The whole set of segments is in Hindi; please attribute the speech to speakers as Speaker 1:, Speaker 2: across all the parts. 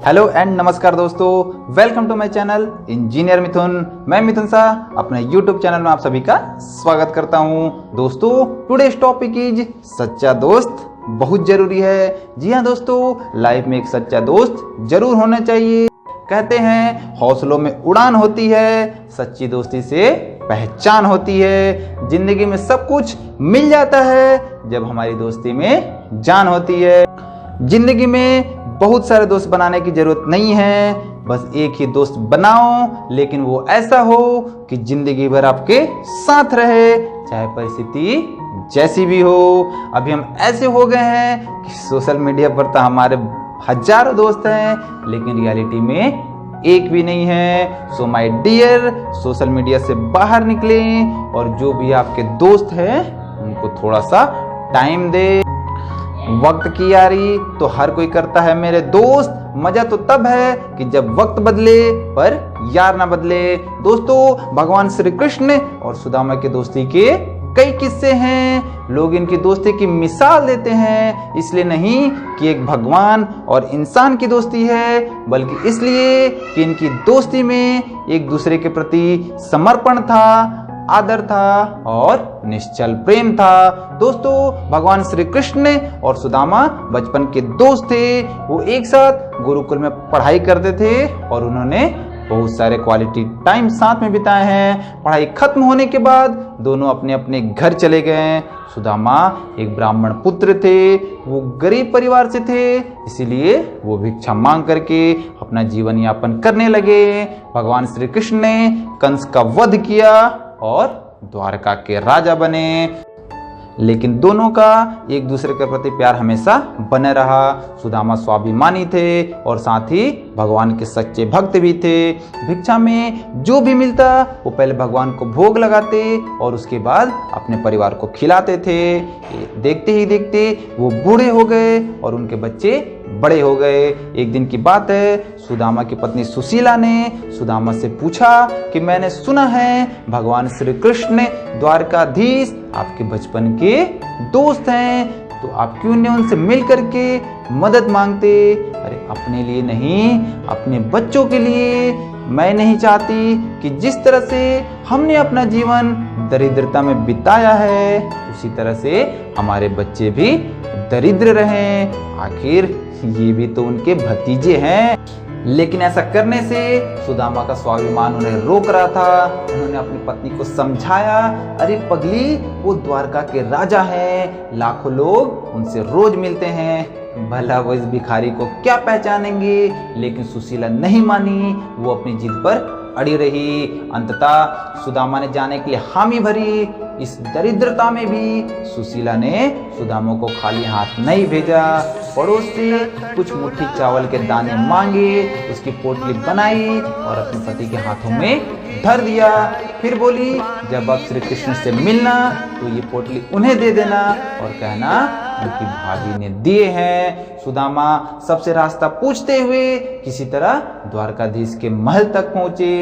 Speaker 1: हेलो एंड नमस्कार दोस्तों, welcome to my channel engineer Mithun. मैं मिथुन शाह अपने यूट्यूब चैनल में आप सभी का स्वागत करता हूं। दोस्तों, टुडेस टॉपिक इज सच्चा दोस्त बहुत जरूरी है। जी हाँ दोस्तों, लाइफ में एक सच्चा दोस्त जरूर होना चाहिए। कहते हैं हौसलों में उड़ान होती है, सच्ची दोस्ती से पहचान होती है। जिंदगी में सब कुछ मिल जाता है जब हमारी दोस्ती में जान होती है। जिंदगी में बहुत सारे दोस्त बनाने की जरूरत नहीं है, बस एक ही दोस्त बनाओ, लेकिन वो ऐसा हो कि जिंदगी भर आपके साथ रहे, चाहे परिस्थिति जैसी भी हो। अभी हम ऐसे हो गए हैं कि सोशल मीडिया पर तो हमारे हजारों दोस्त हैं, लेकिन रियलिटी में एक भी नहीं है। So my dear, social media से बाहर निकलें और जो भी आपके दोस्त हैं उनको थोड़ा सा टाइम दे। वक्त की यारी तो हर कोई करता है मेरे दोस्त, मजा तो तब है कि जब वक्त बदले पर यार ना बदले। दोस्तों, भगवान श्री कृष्ण और सुदामा की दोस्ती के कई किस्से हैं। लोग इनकी दोस्ती की मिसाल देते हैं, इसलिए नहीं कि एक भगवान और इंसान की दोस्ती है, बल्कि इसलिए कि इनकी दोस्ती में एक दूसरे के प्रति समर्पण था, आदर था और निश्चल प्रेम था। दोस्तों, भगवान श्री कृष्ण और सुदामा बचपन के दोस्त थे। वो एक साथ गुरुकुल में पढ़ाई करते थे और उन्होंने बहुत सारे क्वालिटी टाइम साथ में बिताए हैं। पढ़ाई खत्म होने के बाद दोनों अपने अपने घर चले गए। सुदामा एक ब्राह्मण पुत्र थे, वो गरीब परिवार से थे, इसीलिए वो भिक्षा मांग करके अपना जीवन यापन करने लगे। भगवान श्री कृष्ण ने कंस का वध किया और द्वारका के राजा बने, लेकिन दोनों का एक दूसरे के प्रति प्यार हमेशा बने रहा। सुदामा स्वाभिमानी थे और साथ ही भगवान के सच्चे भक्त भी थे। भिक्षा में जो भी मिलता वो पहले भगवान को भोग लगाते और उसके बाद अपने परिवार को खिलाते थे। देखते ही देखते वो बूढ़े हो गए और उनके बच्चे बड़े हो गए। एक दिन की बात है, सुदामा की पत्नी सुशीला ने सुदामा से पूछा कि मैंने सुना है भगवान श्री कृष्ण द्वारकाधीश आपके बचपन के दोस्त हैं, तो आप क्यों नहीं उनसे मिल करके मदद मांगते? अरे अपने लिए नहीं, अपने बच्चों के लिए। मैं नहीं चाहती कि जिस तरह से हमने अपना जीवन दरिद्रता में बिताया है, उसी तरह से हमारे बच्चे भी दरिद्र रहें। आखिर ये भी तो उनके भतीजे हैं। लेकिन ऐसा करने से सुदामा का स्वाभिमान उन्हें रोक रहा था। उन्होंने अपनी पत्नी को समझाया, अरे पगली, वो द्वारका के राजा हैं, लाखों लोग उनसे रोज मिलते हैं, भला वो इस भिखारी को क्या पहचानेंगे। लेकिन सुशीला नहीं मानी, वो अपनी जिद पर अड़ी रही। अंततः सुदामा ने जाने के लिए हामी भरी। इस दरिद्रता में भी सुशीला ने सुदामा को खाली हाथ नहीं भेजा। पड़ोस से कुछ मुट्ठी चावल के दाने मांगे, उसकी पोटली बनाई और अपने पति के हाथों में धर दिया। फिर बोली, जब आप श्री कृष्ण से मिलना तो ये पोटली उन्हें दे देना और कहना उनकी भाभी ने दिए हैं। सुदामा सबसे रास्ता पूछते हुए किसी तरह द्वारकाधीश के महल तक पहुंचे।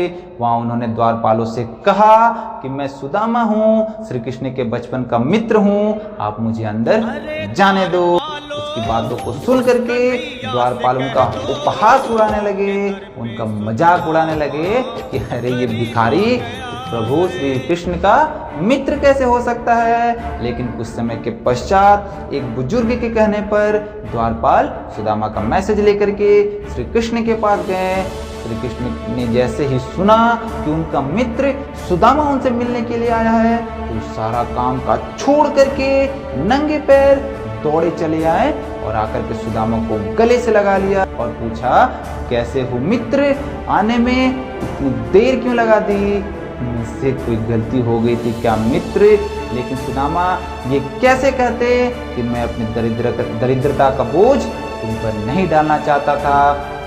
Speaker 1: वहां उन्होंने द्वारपालों से कहा कि मैं सुदामा हूँ, श्री कृष्ण के बचपन का मित्र हूँ, आप मुझे अंदर जाने दो। उसकी बातों को सुन करके द्वारपाल उनका उपहास उड़ाने लगे, उनका मजाक उड़ाने लगे कि अरे ये भिखारी प्रभु श्री कृष्ण का मित्र कैसे हो सकता है। लेकिन कुछ समय के पश्चात एक बुजुर्ग के कहने पर द्वारपाल सुदामा का मैसेज लेकर के श्री कृष्ण के पास गए। श्री कृष्ण ने जैसे ही सुना कि उनका मित्र सुदामा उनसे मिलने के लिए आया है, तो सारा काम का छोड़ करके नंगे पैर दौड़े चले आए और आकर के सुदामा को गले से लगा लिया और पूछा, कैसे हो मित्र, आने में इतनी देर क्यों लगा दी? मुझसे कोई गलती हो गई थी क्या मित्र? लेकिन सुदामा ये कैसे कहते कि मैं अपनी दरिद्रता का बोझ तुम पर नहीं डालना चाहता था।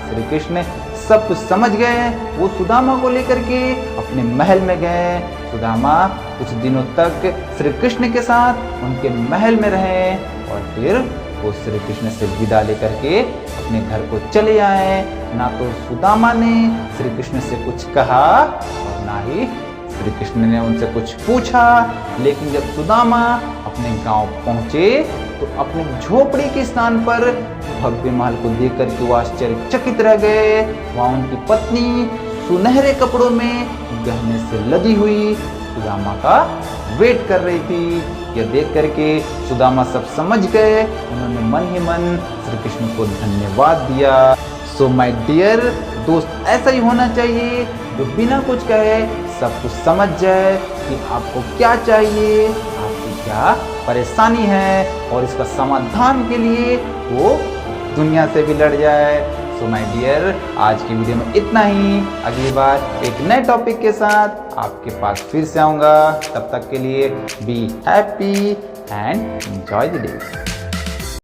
Speaker 1: श्री कृष्ण सब कुछ समझ गए। वो सुदामा को लेकर के अपने महल में गए। सुदामा कुछ दिनों तक श्री कृष्ण के साथ उनके महल में रहे और फिर वो श्री कृष्ण से विदा लेकर के अपने घर को चले आए। ना तो सुदामा ने श्री कृष्ण से कुछ कहा और ना ही श्री कृष्ण ने उनसे कुछ पूछा। लेकिन जब सुदामा अपने गांव पहुंचे तो अपने झोपड़ी के स्थान पर भव्य महल को देखकर के वो आश्चर्यचकित रह गए। वहां उनकी पत्नी सुनहरे कपड़ों में गहने से लदी हुई सुदामा का वेट कर रही थी। यह देख करके सुदामा सब समझ गए। उन्होंने मन ही मन श्री कृष्ण को धन्यवाद दिया। सो माय डियर दोस्त, ऐसा ही होना चाहिए जो बिना कुछ कहे सब कुछ समझ जाए कि आपको क्या चाहिए, आपकी क्या परेशानी है और इसका समाधान के लिए वो दुनिया से भी लड़ जाए। सो माय डियर, आज की वीडियो में इतना ही। अगली बार एक नए टॉपिक के साथ आपके पास फिर से आऊँगा। तब तक के लिए be happy and enjoy the day.